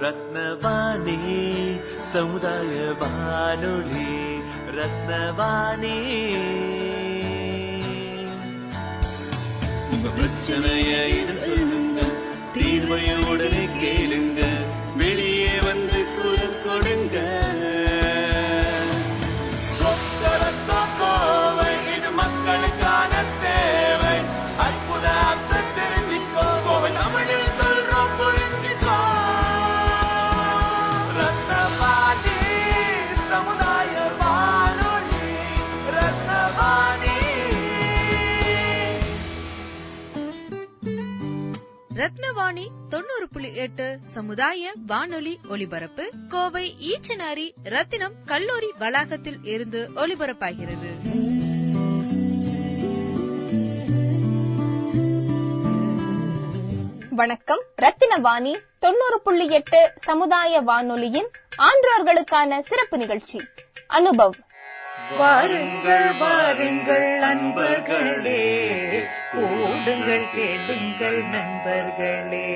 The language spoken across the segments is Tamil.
ரத்னவாணி சமுதாய வானொலி. ரத்னவாணி உங்க பிரச்சனைய சொல்லுங்க, தீர்வைய உடனே கேளுங்க, வெளியே வந்து குரல் கொடுங்க. இது மக்களுக்கான சேவை. அற்புத தெரிஞ்சுக்கோ, தமிழில் சொல்றோம் புரிஞ்சுக்கோ. ரத்னவாணி சமுதாய வானொலி. ரத்னவாணி. ரத்னவாணி 90.8 சமுதாய வானொலி ஒலிபரப்பு கோவை ஈச்சனாரி ரத்தினம் கல்லூரி வளாகத்தில் இருந்து ஒலிபரப்பாகிறது. வணக்கம். ரத்தினவாணி 90.8 சமுதாய வானொலியின் ஆன்றோர்களுக்கான சிறப்பு நிகழ்ச்சி அனுபவ். வாருங்கள் வாருங்கள் நண்பர்களே, கூடுங்கள் கேளுங்கள் நண்பர்களே.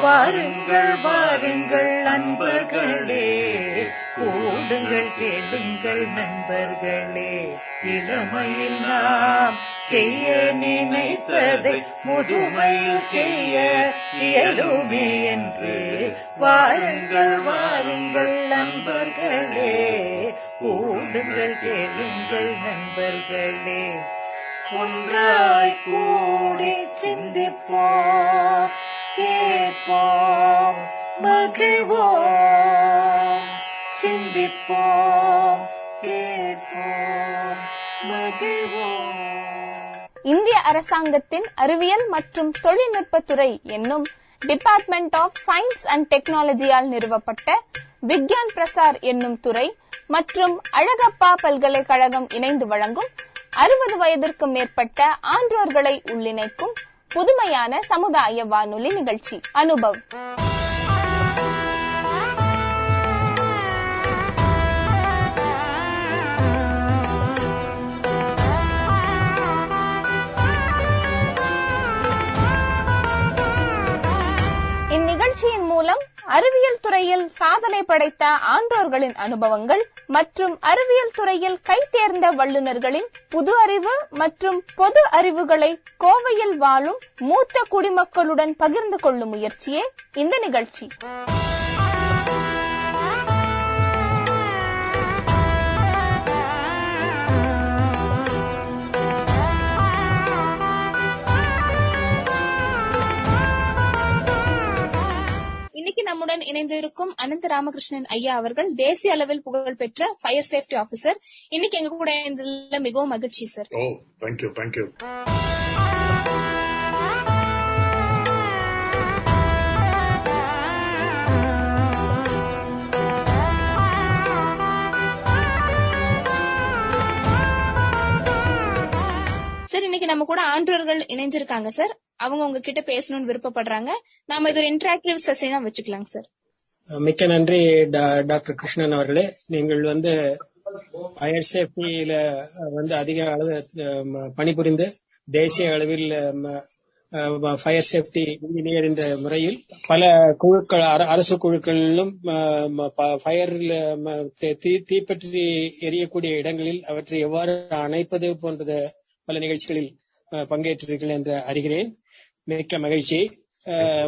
வாருங்கள் வாருங்கள் நண்பர்களே, கூடுங்கள் கேளுங்கள் நண்பர்களே. இளமையில் நாம் செய்ய நினைத்ததை முதுமையில் செய்ய இயலுமே என்று வாருங்கள் வாருங்கள் நண்பர்களே, கூடுங்கள் கேளுங்கள் நண்பர்களே. ஒன்றாய் கூடி சிந்திப்போம், கேட்போம், மகிழ்வோம். சிந்திப்போம், கேட்போம், மகிழ்வோம். இந்திய அரசாங்கத்தின் அறிவியல் மற்றும் தொழில்நுட்பத்துறை என்னும் டிபார்ட்மெண்ட் ஆஃப் சயின்ஸ் அண்ட் டெக்னாலஜியால் நிறுவப்பட்ட விக்யான் பிரசார் என்னும் துறை மற்றும் அழகப்பா பல்கலைக்கழகம் இணைந்து வழங்கும் 60 வயதிற்கும் மேற்பட்ட ஆன்றோர்களை உள்ளிணைக்கும் புதுமையான சமுதாய வானொலி நிகழ்ச்சி அனுபவ். இந்நிகழ்ச்சியின் மூலம் அறிவியல் துறையில் சாதனை படைத்த ஆன்றோர்களின் அனுபவங்கள் மற்றும் அறிவியல் துறையில் கைதேர்ந்த வல்லுநர்களின் புது அறிவு மற்றும் பொது அறிவுகளை கோவையில் வாழும் மூத்த குடிமக்களுடன் பகிர்ந்து கொள்ளும் முயற்சியே இந்த நிகழ்ச்சி. இன்னைக்கு நம்முடன் இணைந்திருக்கும் அனந்த ராமகிருஷ்ணன் ஐயா அவர்கள் தேசிய அளவில் புகழ்பெற்ற ஃபயர் சேஃப்டி ஆபீசர். இன்னைக்கு எங்க கூட இணைந்ததுல மிகவும் மகிழ்ச்சி சார். ஓ, தேங்க்யூ தேங்க்யூ. சார், இன்னைக்கு நம்ம கூட ஆன்றோர்கள் இணைஞ்சிருக்காங்க சார். அவங்க உங்ககிட்ட பேசணும்னு விருப்பப்படுறாங்க. நாம இது ஒரு இன்டராக்டிவ் செஷனா வச்சுக்கலாம் சார். மிக்க நன்றி டாக்டர் கிருஷ்ணன் அவர்களே. நீங்கள் ஃபயர் சேஃப்டியில அதிக அளவு பணிபுரிந்து தேசிய அளவில் ஃபயர் சேஃப்டி இன்ஜினியர் என்ற முறையில் பல குழுக்கள், அரசு குழுக்களிலும் ஃபயர்ல தீப்பற்றி எரியக்கூடிய இடங்களில் அவற்றை எவ்வாறு அணைப்பது போன்ற பல நிகழ்ச்சிகளில் பங்கேற்றீர்கள் என்று அறிகிறேன். மிக்க மகிழ்ச்சி.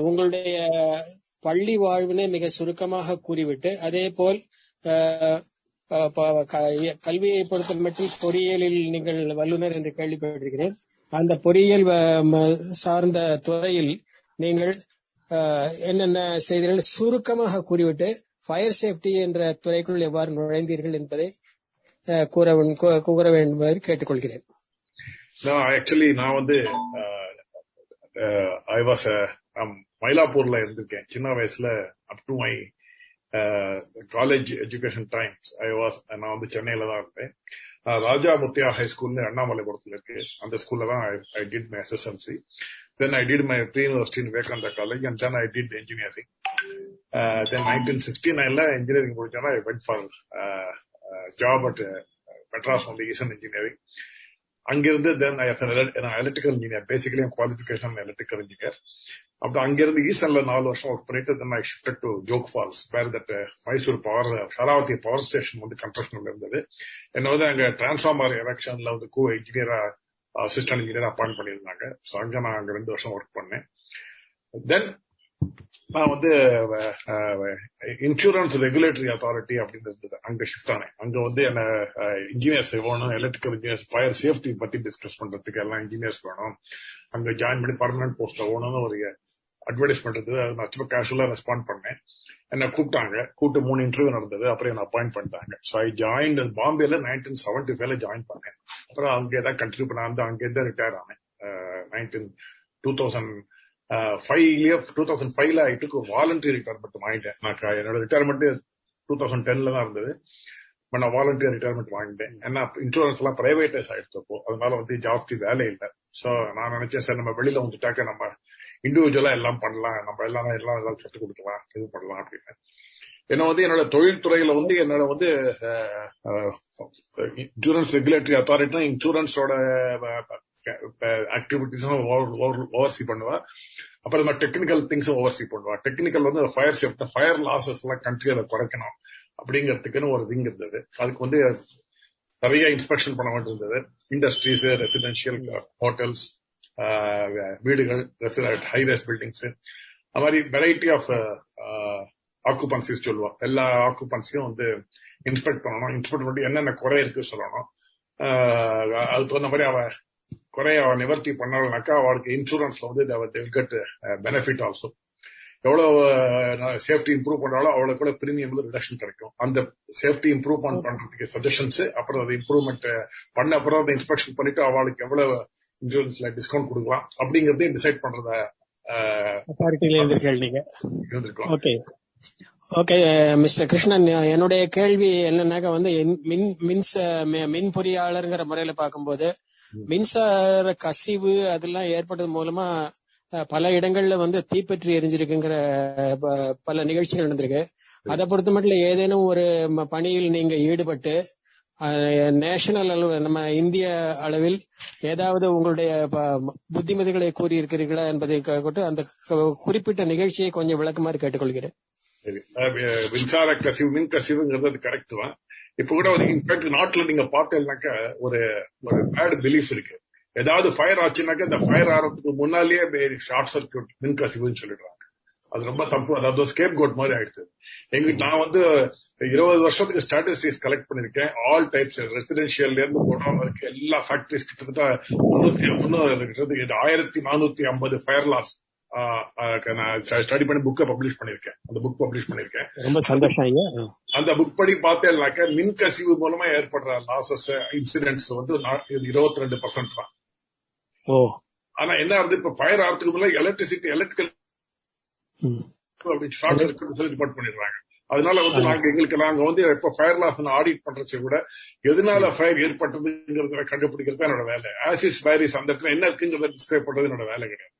உங்களுடைய பள்ளி வாழ்வினை மிக சுருக்கமாக கூறிவிட்டு, அதே போல் கல்வியை பொறுத்த மட்டும் பொறியியலில் நீங்கள் வல்லுநர் என்று கேள்விப்பட்டிருக்கிறேன். அந்த பொறியியல் சார்ந்த துறையில் நீங்கள் என்னென்ன செய்தீர்கள் சுருக்கமாக கூறிவிட்டு ஃபயர் சேஃப்டி என்ற துறைக்குள் எவ்வாறு நுழைந்தீர்கள் என்பதை கூற வேண்டும் கேட்டுக்கொள்கிறேன். ஆக்சுவலி நான் மயிலாப்பூர்ல இருந்திருக்கேன் சின்ன வயசுல. Up to my college education times நான் சென்னையில தான் இருந்தேன். ராஜா முத்தியா ஹை ஸ்கூல்னு அண்ணாமலைபுரத்துல இருக்கு. அந்த ஸ்கூல்ல தான் I did my SSLC. Then I did my pre-university in Vivekananda College and then I did engineering. Then 1969 engineering முடிச்சேன்னா I went for job at Madras Foundation Engineering. அங்கிருந்து then electrical engineer, basically qualification electrical engineer. அப்புறம் அங்கிருந்து ஈஸ்டர்ன்ல 4 வருஷம் ஒர்க் பண்ணிட்டு then I shifted to Jog Falls, where that Mysore power Sharavathi power station வந்து கன்ஸ்ட்ரக்ஷன்ல இருந்தது. என்ன வந்து அங்க டிரான்ஸ்ஃபார்மர் எரெக்ஷன்ல வந்து இன்ஜினியரா அசிஸ்டன்ட் இன்ஜினியர் அப்பாயிண்ட் பண்ணியிருந்தாங்க. ஸோ அங்க நான் அங்க 2 வருஷம் ஒர்க் பண்ணேன். தென் நான் வந்து இன்சூரன்ஸ் ரெகுலேட்டரி அத்தாரிட்டி அப்படின்னு இருந்தது, அங்க ஷிஃப்ட் ஆனேன். அங்க வந்து என்ன இன்ஜினியர்ஸ் வேணும், எலக்ட்ரிக்கல் இன்ஜினியர்ஸ், ஃபயர் சேஃப்டி பத்தி டிஸ்கஸ் பண்றதுக்கு எல்லாம் இன்ஜினியர்ஸ் வேணும். அங்க ஜாயின் பண்ணி பர்மனன்ட் போஸ்ட் வேணும்னு ஒரு அட்வர்டைஸ்மெண்ட் இருந்தது. அது நான் சும்மா கேஷுவலா ரெஸ்பாண்ட் பண்ணேன். என்ன கூப்பிட்டாங்க, கூப்பிட்டு 3 இன்டர்வியூ நடந்தது. அப்புறம் என்ன அப்பாயிண்ட் பண்ணிட்டாங்க. ஸோ ஐ ஜாயின் பாம்பேல 1975 ஜாயின் பண்ணேன். அப்புறம் அங்கே தான் கண்டினியூ பண்ண, அங்கே தான் ரிட்டையர் ஆனேன். 2005 I took வாலண்டரி ரிட்டையர்மெண்ட் வாங்கிட்டேன். நான் என்னோட ரிட்டையர்மெண்ட் 2010 தான் இருந்தது. நான் வாலண்டரி ரிட்டையர்மெண்ட் வாங்கிட்டேன். ஏன்னா இன்சூரன்ஸ் எல்லாம் பிரைவேட்டைஸ் ஆயிடுச்சப்போ, அதனால வந்து ஜாஸ்தி வேலை இல்லை. ஸோ நான் நினைச்சேன், சார் நம்ம வெளியில வந்துட்டாக்க நம்ம இண்டிவிஜுவலா எல்லாம் பண்ணலாம், நம்ம எல்லாம் கற்றுக் கொடுக்கலாம், இது பண்ணலாம் அப்படின்னு. என்ன வந்து என்னோட தொழில்துறையில வந்து என்னோட வந்து இன்சூரன்ஸ் ரெகுலேட்டரி அத்தாரிட்டி இன்சூரன்ஸோட ஆக்டிவிட்டிஸும் ஓவர்சி பண்ணுவா. அப்புறம் நம்ம டெக்னிக்கல் திங்ஸும் ஓவர்சி பண்ணுவா. டெக்னிக்கல் வந்து ஃபயர் சேஃப்டி, ஃபயர் லாசஸ் எல்லாம் கண்ட்ரியில குறைக்கணும் அப்படிங்கிறதுக்குன்னு ஒரு திங் இருந்தது. அதுக்கு வந்து நிறைய இன்ஸ்பெக்ஷன் பண்ண வேண்டியிருந்தது. இண்டஸ்ட்ரீஸ், ரெசிடென்சியல், ஹோட்டல்ஸ், வீடுகள், ஹைரைஸ் பில்டிங்ஸ், அது மாதிரி வெரைட்டி ஆஃப் ஆக்குபன்சிஸ் சொல்லுவோம். எல்லா ஆக்குபன்சியும் வந்து இன்ஸ்பெக்ட் பண்ணணும். இன்ஸ்பெக்ட் பண்ணி என்னென்ன குறை இருக்கு சொல்லணும். அது தகுந்த மாதிரி குறைய நிவர்த்தி பண்ணாலும்னாக்கா அவளுக்கு இன்சூரன்ஸ்ல வந்து கெட் பெனிஃபிட் ஆல்சோ. எவ்வளவு சேஃப்டி இம்ப்ரூவ் பண்றாலும் அவளுக்கு கூட பிரீமியம் ரிடக்ஷன் கிடைக்கும். அந்த சேஃப்டி இம்ப்ரூவ் பண்றதுக்கு சஜஷன்ஸ், அப்புறம் அது இம்ப்ரூவ்மெண்ட் பண்ண அப்புறம் அதை இன்ஸ்பெக்ஷன் பண்ணிட்டு அவளுக்கு எவ்வளவு இன்சூரன்ஸ்ல டிஸ்கவுண்ட் கொடுக்கலாம் அப்படிங்கறதையும் டிசைட் பண்றத ஓகே மிஸ்டர் கிருஷ்ணன், என்னுடைய கேள்வி என்னன்னாக்க வந்து மின் பொறியாளர்ங்கிற முறையில பார்க்கும்போது மின்சார கசிவு அதெல்லாம் ஏற்பட்டது மூலமா பல இடங்கள்ல வந்து தீப்பற்றி எரிஞ்சிருக்குங்கிற பல நிகழ்ச்சிகள் நடந்திருக்கு. அதை பொறுத்த மட்டும் ஏதேனும் ஒரு பணியில் நீங்க ஈடுபட்டு நேஷனல் அளவில், நம்ம இந்திய அளவில் ஏதாவது உங்களுடைய புத்திமதிகளை கூறியிருக்கிறீர்களா என்பதை கொண்டு அந்த குறிப்பிட்ட நிகழ்ச்சியை கொஞ்சம் விளக்குமாறு கேட்டுக்கொள்கிறேன். மின்சார கசிவு, மின் கசிவுங்கிறது அது கரெக்ட் தான். இப்ப கூட இன்ஃபேக்ட் நாட்டுல நீங்க பார்த்தீங்கன்னாக்க ஒரு பேட் பிலீஃப் இருக்கு. ஏதாவது ஃபயர் ஆச்சுனாக்க இந்த ஃபயர் ஆறதுக்கு முன்னாலேயே ஷார்ட் சர்க்கியூட், மின் கசிவுன்னு சொல்லிடுறாங்க. அது ரொம்ப தப்பு. அதாவது ஸ்கேப் கோட் மாதிரி ஆயிடுச்சு. நான் வந்து 20 வருஷத்துக்கு ஸ்டாட்டிஸ்டிக்ஸ் கலெக்ட் பண்ணிருக்கேன். ஆல் டைப்ஸ், ரெசிடென்சியல்ல இருந்து போடாம இருக்கு எல்லா ஃபேக்டரிஸ் கிட்டத்தட்ட 1450 ஃபயர் லாஸ் நான் ஸ்டடி பண்ணி புக்கை பப்ளிஷ் பண்ணிருக்கேன். அந்த புக் பப்ளிஷ் பண்ணிருக்கேன். ரொம்ப சந்தோஷம். அந்த புக் படி பார்த்தேன்னாக்க மின் கசிவு மூலமா ஏற்படுற லாசஸ், இன்சிடென்ட்ஸ் வந்து 22% தான். ஆனா என்ன ஆகுது, இப்ப ஃபயர் ஆகிறதுக்கு முன்னாடி எலக்ட்ரிக்கல் ஷார்ட் சர்க்யூட் ரிப்போர்ட் பண்ணிடுறாங்க. அதனால வந்து நாங்க வந்து எப்ப ஃபயர் லாஸ் ஆடிட் பண்றதை விட எதனால ஃபயர் ஏற்பட்டதுங்கிறத கண்டுபிடிக்கிறது என்னோட வேலை. ஆசிஸ் வைரஸ் அந்த இடத்துல என்ன இருக்குங்கிறத டிஸ்கிரைப் பண்றது என்னோட வேலை கிடையாது.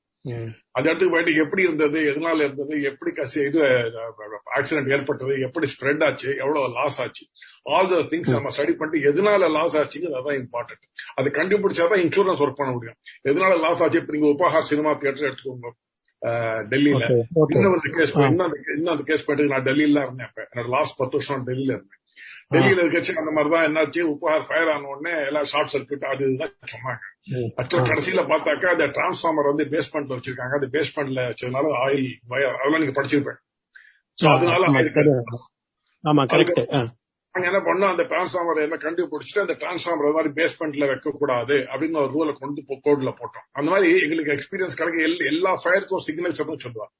அந்த இடத்துக்கு போயிட்டு எப்படி இருந்தது, எதனால இருந்தது, எப்படி ஆக்சிடென்ட் ஏற்பட்டது, எப்படி ஸ்ப்ரெட் ஆச்சு, எவ்வளவு லாஸ் ஆச்சு, ஆல் த திங்ஸ் நம்ம ஸ்டடி பண்ணிட்டு எதனால லாஸ் ஆச்சுங்கிறது அதான் இம்பார்ட்டன்ட். அது கண்டுபிடிச்சாதான் இன்சூரன்ஸ் ஒர்க் பண்ண முடியும். எதனால லாஸ் ஆச்சு, இப்ப நீங்க உபஹார் சினிமா தியேட்டர் எடுத்துக்கோங்க டெல்லியில. இன்னும் அந்த கேஸ் போயிட்டு நான் டெல்லியில இருந்தேன். இப்ப என்னோட லாஸ்ட் 10 வருஷம் டெல்லியில இருந்தேன். டெல்லியில இருக்கச்சு அந்த மாதிரிதான் என்னாச்சு, உபஹார் ஃபயர் ஆன உடனே எல்லாம் ஷார்ட் சர்க்யூட் அது இதுதான் சொன்னாங்க. ஆக்சுவலா கடைசியில பார்த்தாக்கா அந்த டிரான்ஸ்பார்மர் வந்து பேஸ்மெண்ட்ல வச்சிருக்காங்க. அது பேஸ்மெண்ட்ல வச்சதுனால ஆயில் வயர் அதெல்லாம் நீங்க படிச்சிருப்பேன். அதனால நாங்க என்ன பண்ணோம், அந்த டிரான்ஸ்பார்மர் என்ன கண்டுபிடிச்சிட்டு அந்த டிரான்ஸ்பார்மர் மாதிரி பேஸ்மெண்ட்ல வைக்க கூடாது அப்படின்னு ஒரு ரூலை கொண்டு கோட்ல போட்டோம். அந்த மாதிரி எங்களுக்கு எக்ஸ்பீரியன்ஸ் கிடைக்க எல்லா ஃபயருக்கும் சிக்னல்ஸ் சொல்லுவாங்க.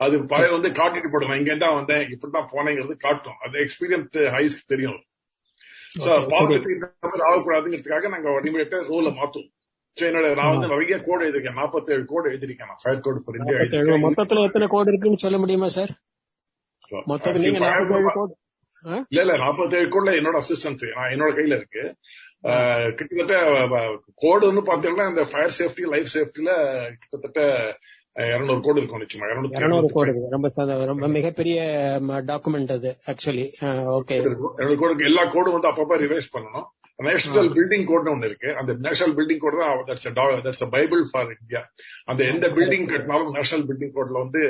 அது ஃபயர் வந்து காட்டிட்டு போடுவேன், இங்க தான் வந்தேன், இப்படிதான் போனேங்கிறது காட்டும். அது எக்ஸ்பீரியன்ஸ் ஹைஸ் தெரியும். ஆகக்கூடாதுங்கிறதுக்காக நாங்க இமீடியட்டா ரூலை மாத்துவோம். நான் வந்து நிறைய கோடு எழுதிருக்கேன், 47 கோடு எழுதிருக்கேன். Fire code for India. மொத்தத்துல எத்தனை கோடு இருக்குன்னு சொல்ல முடியுமா சார்? இல்ல 47 கோட்ல என்னோட அசிஸ்டன்ஸ் என்னோட கையில இருக்கு. கிட்டத்தட்ட கோடுன்னு பாத்தீங்கன்னா இந்த ஃபயர் சேஃப்டி, லைஃப் சேஃப்டில கிட்டத்தட்ட 200 கோடு இருக்கும். நிச்சயமா 200 கோடு. ரொம்ப மிகப்பெரிய டாக்குமெண்ட் அது ஆக்சுவலி. ஓகே, 200 கோடுக்கு எல்லா கோடும் வந்து அப்பப்ப ரிவைஸ் பண்ணணும். நேஷனல் பில்டிங் கோட்னு ஒண்ணு இருக்கு. அந்த நேஷனல் பில்டிங் கோட் தான் தட்ஸ் பைபிள் ஃபார் இந்தியா. அந்த எந்த பில்டிங் கட்டினாலும் நேஷனல் பில்டிங் கோட்ல வந்து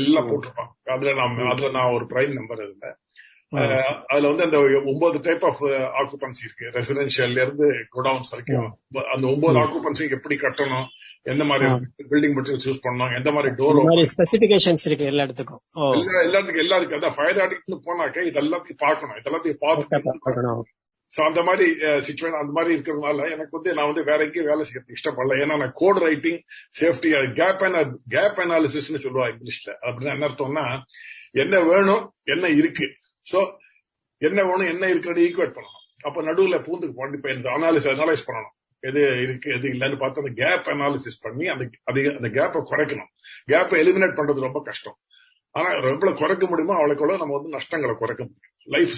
எல்லாம் போட்டிருப்பாங்க. அதுல நான் ஒரு பிரைம் நம்பர் அதுல. அதுல வந்து அந்த 9 டைப் ஆஃப் ஆக்குபன்சி இருக்கு. ரெசிடென்ஷியல்ல இருந்து கோடவுன்ஸ் வரைக்கும் அந்த 9 ஆக்குபன்சி எப்படி கட்டணும், எந்த மாதிரி பில்டிங் மெட்டீரியல்ஸ் யூஸ் பண்ணணும், எந்த மாதிரி டோர் ஸ்பெசிபிகேஷன்ஸ் இருக்கு எல்லா இடத்துக்கும். எல்லாத்துக்கும் அதான் ஃபயர் ஆடிட்னு போனாக்க இதெல்லாத்தையும் பார்க்கணும், இதெல்லாத்தையும் பார்க்கணும். சோ அந்த மாதிரி சிச்சுவேஷன் அந்த மாதிரி இருக்கிறதுனால எனக்கு வந்து நான் வந்து வேற எங்கேயும் வேலை செய்யறது இஷ்டப்படல. ஏன்னா நான் கோட் ரைட்டிங், சேஃப்டி, கேப் அனாலிசிஸ்னு சொல்லுவா இங்கிலீஷ்ல. அப்படின்னா என்ன அர்த்தம்னா, என்ன வேணும் என்ன இருக்கு, சோ என்ன வேணும் என்ன இருக்கிறத ஈக்குவேட் பண்ணணும். அப்ப நடுவுல பூந்துக்கு இந்த அனாலிஸ் பண்ணணும், எது இருக்கு எது இல்லன்னு பார்த்து அந்த கேப் அனாலிசிஸ் பண்ணி அந்த கேப்பை குறைக்கணும். கேப்பை எலிமினேட் பண்றது ரொம்ப கஷ்டம். ஆனா எவ்வளவு குறைக்க முடியுமோ அவ்வளவுக்கு நம்ம வந்து நஷ்டங்களை குறைக்க முடியும்.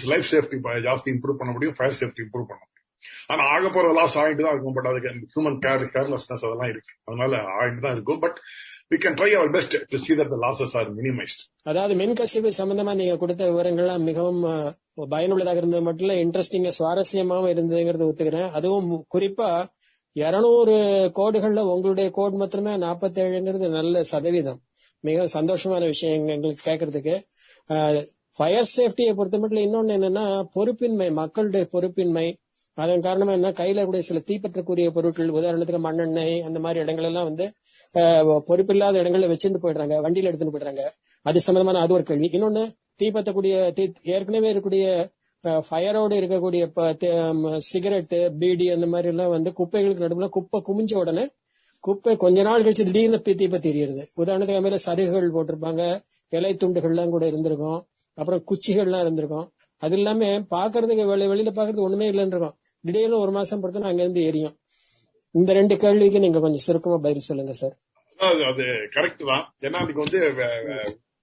லைஃப் சேஃப்டி ஜாஸ்தி இம்ப்ரூவ் பண்ண முடியும், ஃபயர் சேஃப்டி இம்ப்ரூவ் பண்ண முடியும். ஆனா ஆக போற லாஸ் ஆகிட்டு தான் இருக்கும். பட் அதுக்கு ஹியூமன் கேர்லெஸ்னஸ் அதெல்லாம் இருக்கு, அதனால ஆகிட்டு தான் இருக்கும். But we can try our best to see that the losses are minimized. அதாவது மின்கசிவு சம்பந்தமா நீங்க கொடுத்த விவரங்கள்லாம் மிகவும் பயனுள்ளதாக இருந்தது மட்டும் இல்ல, இன்ட்ரெஸ்டிங்கா சுவாரஸ்யமாவும் இருந்ததுங்கிறது ஒத்துக்கிறேன். அதுவும் குறிப்பா 200 கோடுகள்ல உங்களுடைய கோட் மாத்திரமே 47ங்கிறது நல்ல சதவீதம். மிக சந்தோஷமான விஷயம் எங்களுக்கு கேட்கறதுக்கு. ஃபயர் சேஃப்டியை பொறுத்த மட்டும் இன்னொன்னு என்னன்னா, பொறுப்பின்மை, மக்களுடைய பொறுப்பின்மை. அதன் காரணமா என்ன, கையில கூட சில தீப்பற்றக்கூடிய பொருட்கள், உதாரணத்துக்கு மண்ணெண்ணெய், அந்த மாதிரி இடங்கள் எல்லாம் வந்து பொறுப்பில்லாத இடங்கள்ல வச்சுட்டு போயிடுறாங்க, வண்டியில எடுத்துட்டு போயிடுறாங்க. அது சம்பந்தமான அது ஒரு கேள்வி. இன்னொன்னு, தீப்பற்றக்கூடிய ஏற்கனவே இருக்கக்கூடிய ஃபயரோடு இருக்கக்கூடிய சிகரெட்டு, பீடி அந்த மாதிரி எல்லாம் வந்து குப்பைகளுக்கு நடுவுல குப்பை குமிஞ்ச உடனே குப்பை கொஞ்ச நாள் கழிச்சு திடீர்னு தீப்பத்தி எரியுது. உதாரணத்துக்கு மேல சருகுகள் போட்டிருப்பாங்க, இலை துண்டுகள்லாம் கூட இருந்திருக்கும், அப்புறம் குச்சிகள்லாம் இருந்திருக்கும். அது எல்லாமே பாக்குறதுக்கு வெளியில பாக்குறதுக்கு ஒண்ணுமே இல்லைன்னு இருக்கும். திடீர்னு 1 மாசம் பொறுத்து அங்க இருந்து எரியும். இந்த 2 கேள்விக்கு நீங்க கொஞ்சம் சுருக்கமா பதில் சொல்லுங்க சார். அது கரெக்ட் தான். ஏன்னா அதுக்கு வந்து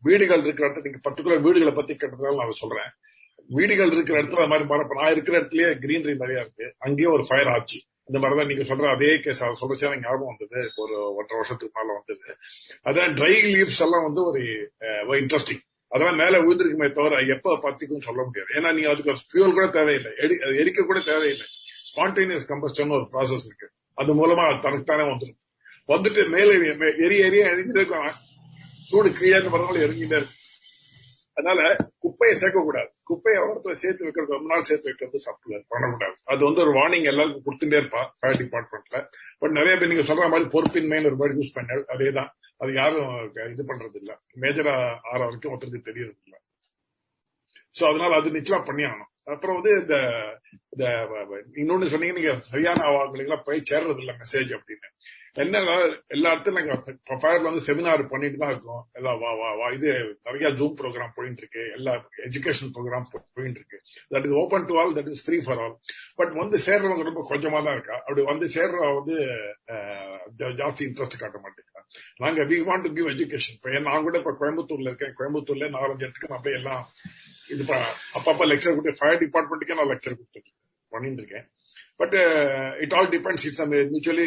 வீடுகள் இருக்கிற இடத்துல, நீங்க பர்டிகுலர் வீடுகளை பத்தி கேட்டதால நான் சொல்றேன். வீடுகள் இருக்கிற இடத்துல அது மாதிரி நான் இருக்கிற இடத்துலயே கிரீனரி நிறைய இருக்கு, அங்கேயே ஒரு ஃபயர் ஆச்சு. இந்த மாதிரிதான் நீங்க சொல்ற அதே கேஸ் சொல்றச்சே எனக்கு ஞாபகம் வந்தது. ஒரு 1.5 வருஷத்துக்கு மேல வந்தது. அதான் ட்ரை லீவ்ஸ் எல்லாம் வந்து ஒரு இன்ட்ரெஸ்டிங். அதெல்லாம் மேல விழுந்திருக்குமே தவிர எப்ப பத்திக்கும் சொல்ல முடியாது. ஏன்னா நீங்க அதுக்கு ஒரு ஃபியூல் கூட தேவையில்லை, எரிக்க கூட தேவையில்லை. ஸ்பான்டேனியஸ் கம்பஸ்டன் ஒரு ப்ராசஸ் இருக்கு, அது மூலமா தனக்குத்தானே வந்துட்டு மேல எரிய எரிஞ்சிருக்கும், சூடு கீழே வரனால எரிஞ்சிட்டே இருக்கு. அதனால குப்பையை சேர்க்கக்கூடாது. குப்பையை இடத்துல சேர்த்து வைக்கிறது, ரொம்ப நாள் சேர்த்து வைக்கிறது தப்பு, பண்ணக்கூடாது. அது வந்து ஒரு வார்னிங் எல்லாருக்கும் கொடுத்துட்டே இருப்பா ஃபயர் டிபார்ட்மெண்ட்ல. பட் நிறைய பேர் நீங்க சொல்ற மாதிரி பொறுப்பின்மைன்னு ஒரு வேர்டு யூஸ் பண்ண, அதேதான். அது யாரும் இது பண்றது இல்ல, மேஜரா ஆற வரைக்கும் ஒருத்தருக்கு தெரியறது இல்ல. சோ அதனால அது நிச்சயமா பண்ணி ஆகணும். அப்புறம் வந்து இந்த இன்னொன்னு சொன்னீங்க, நீங்க சரியான அவங்களுக்கு போய் சேர்றது இல்ல மெசேஜ் அப்படின்னு. என்னன்னா எல்லா இடத்துல நாங்க ஃபயர்ல வந்து செமினார் பண்ணிட்டு தான் இருக்கோம். எல்லாம் இது நிறைய ஜூம் ப்ரோக்ராம் போயிட்டு இருக்கு, எல்லா எஜுகேஷன் ப்ரோக்ராம் போயிட்டு இருக்கு. That is open to all, that is free for all. But வந்து சேர்றவங்க ரொம்ப கொஞ்சமா தான் இருக்கா. அப்படி வந்து சேர்றவங்க வந்து ஜாஸ்தி இன்ட்ரெஸ்ட் காட்ட மாட்டேங்கிறா. நாங்க we want to give education. இப்ப நான் கூட இப்ப கோயம்புத்தூர்ல இருக்கேன். கோயம்புத்தூர்ல 4-5 இடத்துக்கு நான் போய் எல்லாம் இது அப்பப்ப லெக்சர் கொடுத்து ஃபயர் டிபார்ட்மெண்ட்டுக்கே நான் லெக்சர் கொடுத்துட்டு பண்ணிட்டு இருக்கேன். But it all depends. It's mutually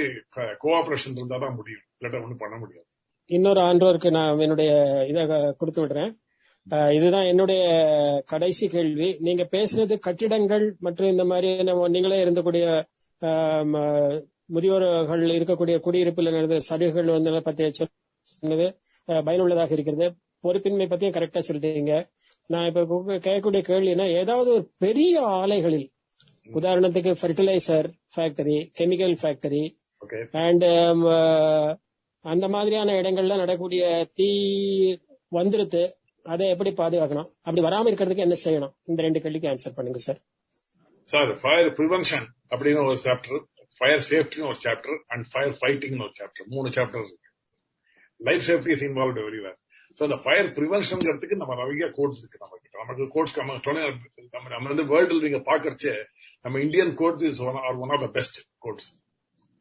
cooperation இருந்தா தான் முடியும், இல்லாட்டா ஒன்றும் பண்ண முடியாது. இன்னொரு ஆண்டோருக்கு நான் என்னுடைய இதை கொடுத்து விடுறேன். இதுதான் என்னுடைய கடைசி கேள்வி. நீங்க பேசுறது கட்டிடங்கள் மற்றும் இந்த மாதிரி நீங்களே இருந்தக்கூடிய முதியோர்கள் இருக்கக்கூடிய குடியிருப்புல நடந்த சடுகுகள் வந்து பத்தி சொன்னது பயனுள்ளதாக இருக்கிறது. பொறுப்பின்மை பத்தியும் கரெக்டா சொல்லிட்டீங்க. நான் இப்ப கேட்கக்கூடிய கேள்வினா, ஏதாவது ஒரு பெரிய ஆலைகளில், உதாரணத்துக்கு fertiliser factory, chemical factory and அந்த மாதிரியான இடங்கள்ல நடக்கூடிய தீ வந்துருது, அதை எப்படி பாதுகாக்கணும், அப்படி வராம இருக்கிறதுக்கு என்ன செய்யணும்? இந்த 2 கேள்விக்கு ஆன்சர் பண்ணுங்க சார். சார், ஃபயர் ப்ரிவென்ஷன் அப்படின்னு ஒரு சாப்டர், ஃபயர் சேஃப்டின்னு ஒரு சாப்டர், அண்ட் ஃபயர் ஃபைட்டிங்னு ஒரு சாப்டர், 3 சாப்டர் இருக்கு. Life safety is involved everywhere. So அந்த ஃபயர் ப்ரிவென்ஷன்ங்கிறதுக்கு நம்ம நிறைய கோட்ஸ் இருக்கு. நமக்கு கோட்ஸ் நம்ம வந்து வேர்ல்டில் நீங்க பாக்குறச்சே நம்ம Indian courts is one of the best courts.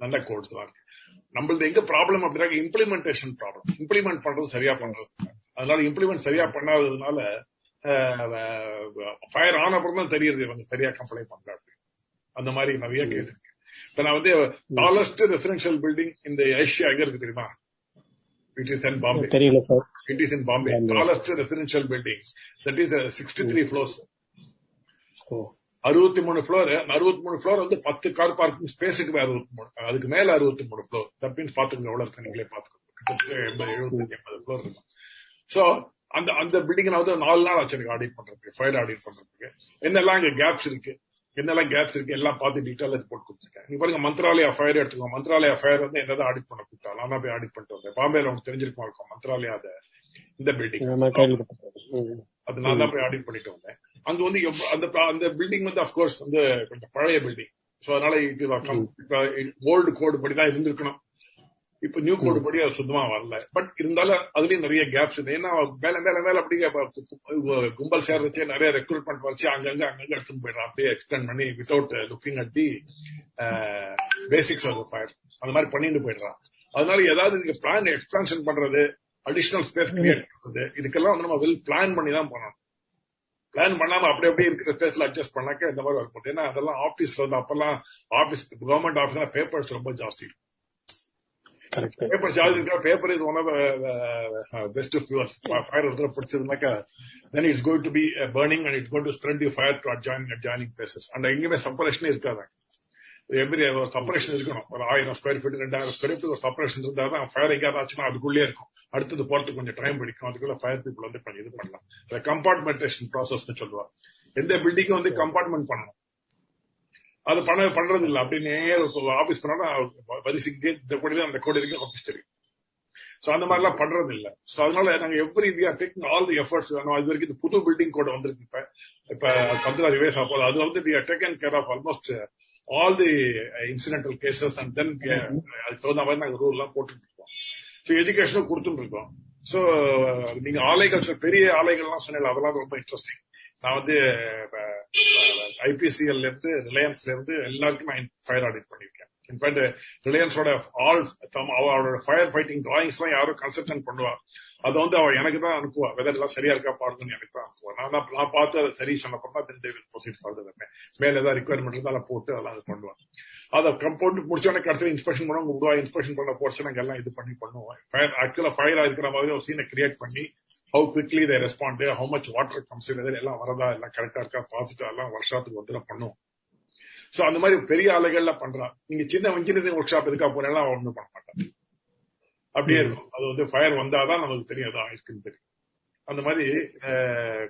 நல்ல கோட்ஸ் தான் இருக்கு. நம்மளது எங்க ப்ராப்ளம் அப்படின்னா இம்ப்ளிமெண்டேஷன் ப்ராப்ளம். இம்ப்ளிமெண்ட் பண்றது சரியா பண்றது. அதனால இம்ப்ளிமெண்ட் சரியா பண்ணாததுனால ஃபயர் ஆன அப்புறம் தான் தெரியுது இவங்க சரியா கம்ப்ளைண்ட் பண்றாங்க. அந்த மாதிரி நிறைய கேஸ் இருக்கு. இப்ப நான் வந்து டாலஸ்ட் ரெசிடென்ஷியல் பில்டிங் இந்த ஏஷியா எங்க இருக்கு தெரியுமா? It is in Bombay. It is in Bombay. Tallest residential building. That is 63 floors. 63 floor. 63 floor வந்து 10 கார் பார்க்கிங் ஸ்பேஸுக்கு 63, அதுக்கு மேல 63 ஃப்ளோர். தட் மீன்ஸ் பாத்துக்கோங்க எவ்வளவு இருக்கு, நீங்களே பாத்துக்கோங்க. கிட்டத்தட்ட 80 ஃப்ளோர் இருக்கும். சோ அந்த பில்டிங் வந்து 4 நாள் ஆச்சு எனக்கு ஆடிட் பண்றதுக்கு, ஃபயர் ஆடிட் பண்றதுக்கு. என்னெல்லாம் இங்க கேப்ஸ் இருக்கு எல்லாம் பார்த்து டீட்டெயிலா ரிப்போர்ட் கொடுத்துருக்கேன். நீங்க பாருங்க, மந்த்ராலயா ஃபயர் எடுத்துக்கோங்க. மந்த்ராலயா ஃபயர் வந்து என்னதான் ஆடிட் பண்ண கூப்பிட்டா, நான் தான் போய் ஆடிட் பண்ணிட்டு வந்தேன். பாம்பேல உங்களுக்கு தெரிஞ்சிருக்கும் இருக்கும் மந்த்ராலயா இந்த பில்டிங், அது நான் தான் போய் ஆடிட் பண்ணிட்டு வந்தேன். அங்க வந்து அந்த பில்டிங் வந்து அப்கோர்ஸ் வந்து கொஞ்சம் பழைய பில்டிங். சோ அதனால ஓல்டு கோடு படிதான் இருந்திருக்கணும். இப்ப நியூ கோடு படி அது சுத்தமா வரல. பட் இருந்தாலும் அதுலயும் நிறைய கேப்ஸ் இருக்கு. ஏன்னா மேல அப்படியே கும்பல் சேர்றச்சே நிறைய ரெக்ரூட்மெண்ட் வச்சு அங்கங்க எடுத்துன்னு போயிடுறான். அப்படியே எக்ஸ்டெண்ட் பண்ணி without looking at the basics of fire அந்த மாதிரி பண்ணிட்டு போயிடுறான். அதனால ஏதாவது நீங்க பிளான் எக்ஸ்பான்ஷன் பண்றது, அடிஷனல் ஸ்பேஸ் கிரியேட் பண்றது, இதுக்கெல்லாம் வந்து நம்ம வெல் பிளான் பண்ணி தான் பண்ணணும். பிளான் பண்ணாம அப்படியே இருக்கிற ஸ்பேஸ்ல அட்ஜஸ்ட் பண்ணாக்க இந்த மாதிரி இருக்கும். ஏன்னா அதெல்லாம் ஆபீஸ்ல வந்து அப்பெல்லாம் ஆபீஸ் கவர்மெண்ட் ஆபீஸ்ல பேப்பர்ஸ் ரொம்ப ஜாஸ்தி இருக்கும். பேப்பர் சார்ஜ் இருக்கா, paper is one of best fuels. Fire பிடிச்சதுனாக்கா then it's going to be burning and it's going to spread the fire to adjoining places. and எங்கேயுமே செப்பரேஷனே இருக்காது. எவ்ரி ஒரு செப்பரேஷன் இருக்கணும். ஒரு 1000 ஸ்கொயர் ஃபீட் 2000 ஸ்கொயர் ஃபீட் ஒரு செப்பரேஷன் இருந்தா தான் ஃபயர் எங்கேயாவது ஆச்சுன்னா அதுக்குள்ளே இருக்கும். அடுத்தது போறதுக்கு கொஞ்சம் டைம் பிடிக்கும். அதுக்குள்ள ஃபயர் பீப்புள் வந்து கொஞ்சம் இது பண்ணலாம். அதை கம்பார்ட்மெண்டேஷன் ப்ராசஸ்ன்னு சொல்லுவாங்க. எந்த பில்டிங்கும் வந்து கம்பார்ட்மெண்ட் பண்ணணும். அது பண்றது இல்லை. அப்படின்னு ஆபீஸ் பண்ணா வரிசைக்கு இந்த கோடி அந்த கோடி இருக்கு ஆபீஸ் தெரியும். சோ அந்த மாதிரி எல்லாம் பண்றது இல்ல. சோ அதனால நாங்க every taking all the efforts. இது வரைக்கும் புது பில்டிங் கோட் வந்திருக்கு. இப்ப கந்தரா ரிவேஸ் ஆப்போது அது வந்து we are taken care of almost all the incidental cases. And then அதுக்கு தகுந்த மாதிரி நாங்க ரூல் எல்லாம் போட்டுட்டு இருக்கோம். ஸோ எஜுகேஷனும் கொடுத்துட்டு இருக்கோம். ஸோ நீங்க ஆலைகள் பெரிய ஆலைகள்லாம் சொன்னீங்க, அதெல்லாம் ரொம்ப இன்ட்ரெஸ்டிங். நான் வந்து ஐபிசிஎல்ல இருந்து ரிலையன்ஸ்ல இருந்து எல்லாருக்கும் நான் ஃபயர் ஆடிட் பண்ணிருக்கேன். இன்ஃபேக்ட் ரிலையன்ஸோட அவரோட ஃபயர் ஃபைட்டிங் டிராயிங்ஸ் எல்லாம் யாரும் கன்சல்டன்ட் பண்ணுவா. அதை வந்து அவ எனக்கு தான் அனுப்புவா. வெதர் எல்லாம் சரியா இருக்கா பாருங்கன்னு எனக்கு தான் அனுப்புவா. நான் பார்த்து அதை சரி சொன்னப்பா மேல ஏதாவது ரிக்வயர்மெண்ட் இருந்தாலும் போட்டு அதெல்லாம் அது பண்ணுவான். அதை போட்டு முடிச்சோடனே கடைசியில் இன்ஸ்பெக்ஷன் பண்ணுவாங்க. விடுவா இன்ஸ்பெக்ஷன் பண்ண போச்சு நாங்க எல்லாம் இது பண்ணி பண்ணுவோம். ஆக்சுவலா ஃபயர் ஆகிருக்கிற மாதிரி ஒரு சீனை கிரியேட் பண்ணி how quickly they respond, how much water comes in, எல்லாம் வரதா எல்லாம் கரெக்டா இருக்கா பார்த்துட்டு எல்லாம் ஒர்க் ஷாப்புக்கு வந்து பண்ணுவோம். சோ அந்த மாதிரி பெரிய ஆலைகள்ல பண்றா. நீங்க சின்ன இன்ஜினியரிங் ஒர்க் ஷாப் எதுக்கா போனேன் ஒண்ணும் பண்ண மாட்டாங்க. அப்படியே இருக்கும். அது வந்து ஃபயர் வந்தாதான் நமக்கு தெரியும் அதான் இருக்குன்னு தெரியும். அந்த மாதிரி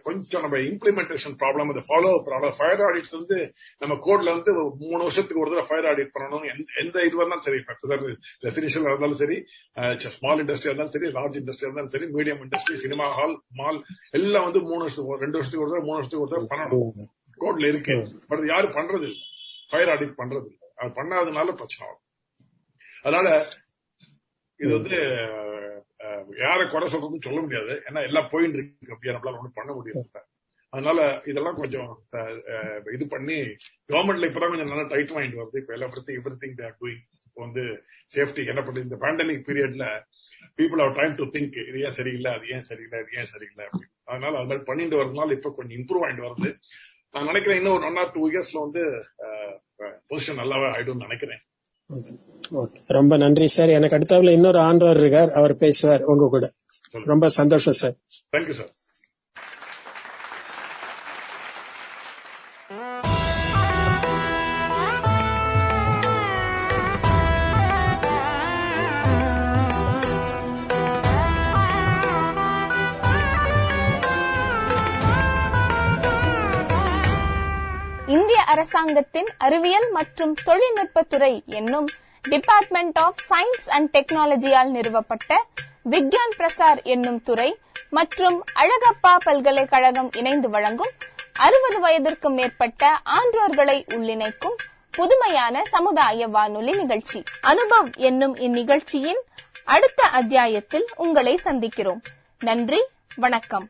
கொஞ்சம் நம்ம இம்ப்ளிமெண்டேஷன் ப்ராப்ளம், அந்த ஃபாலோ ப்ராப்ளம். ஃபயர் ஆடிட்ஸ் வந்து நம்ம கோட்ல வந்து 3 வருஷத்துக்கு ஒரு தடவை ஃபயர் ஆடிட் பண்ணணும். எந்த இதுவா இருந்தாலும் சரி, ரெசிடென்ஷியல் இருந்தாலும் சரி, ஸ்மால் இண்டஸ்ட்ரியா இருந்தாலும் சரி, லார்ஜ் இண்டஸ்ட்ரியா இருந்தாலும் சரி, medium industry, cinema hall, mall எல்லாம் வந்து 3 வருஷத்துக்கு 2 வருஷத்துக்கு ஒரு தடவை 3 வருஷத்துக்கு ஒரு தடவை பண்ணணும். கோட்ல இருக்கு. பட் யாரும் பண்றது இல்லை, ஃபயர் ஆடிட் பண்றது இல்லை. அது பண்ணாதனால பிரச்சனை வரும். அதனால இது வந்து யாரை குறை சொல்றதுன்னு சொல்ல முடியாது. ஏன்னா எல்லாம் போயிட்டு இருக்கு. அப்படியே நம்மளால ஒண்ணும் பண்ண முடியாது. அதனால இதெல்லாம் கொஞ்சம் இது பண்ணி கவர்மெண்ட்ல இப்பதான் கொஞ்சம் நல்லா டைட் வாங்கிட்டு வருது. இப்ப எவ்ரிதிங் தே ஆர் டூயிங். இப்போ வந்து சேஃப்டி என்ன பண்ணுது இந்த பேண்டமிக் பீரியட்ல people have time to think. இது ஏன் சரியில்லை, அது ஏன் சரியில்லை, இது ஏன் சரியில்லை அப்படின்னு. அதனால அது மாதிரி பண்ணிட்டு வரதுனால இப்ப கொஞ்சம் இம்ப்ரூவ் ஆயிட்டு வருது. நான் நினைக்கிறேன் இன்னும் ஒரு 1 or 2 இயர்ஸ்ல வந்து பொசிஷன் நல்லாவே ஆயிடும் நினைக்கிறேன். ரொம்ப நன்றி சார். எனக்கு அடுத்தாப்புல இன்னொரு ஆண்டவர் இருக்கார், அவர் பேசுவார் உங்க கூட. ரொம்ப சந்தோஷம் சார். Thank you sir. இந்திய அரசாங்கத்தின் அறிவியல் மற்றும் தொழில்நுட்பத்துறை என்னும் டிபார்ட்மெண்ட் ஆஃப் சயின்ஸ் அண்ட் டெக்னாலஜியால் நிறுவப்பட்ட விக்யான் பிரசார் என்னும் துறை மற்றும் அழகப்பா பல்கலைக்கழகம் இணைந்து வழங்கும் 60 வயதிற்கும் மேற்பட்ட ஆன்றோர்களை உள்ளிணைக்கும் புதுமையான சமுதாய வானொலி நிகழ்ச்சி அனுபவ் என்னும் இந்நிகழ்ச்சியின் அடுத்த அத்தியாயத்தில் உங்களை சந்திக்கிறோம். நன்றி, வணக்கம்.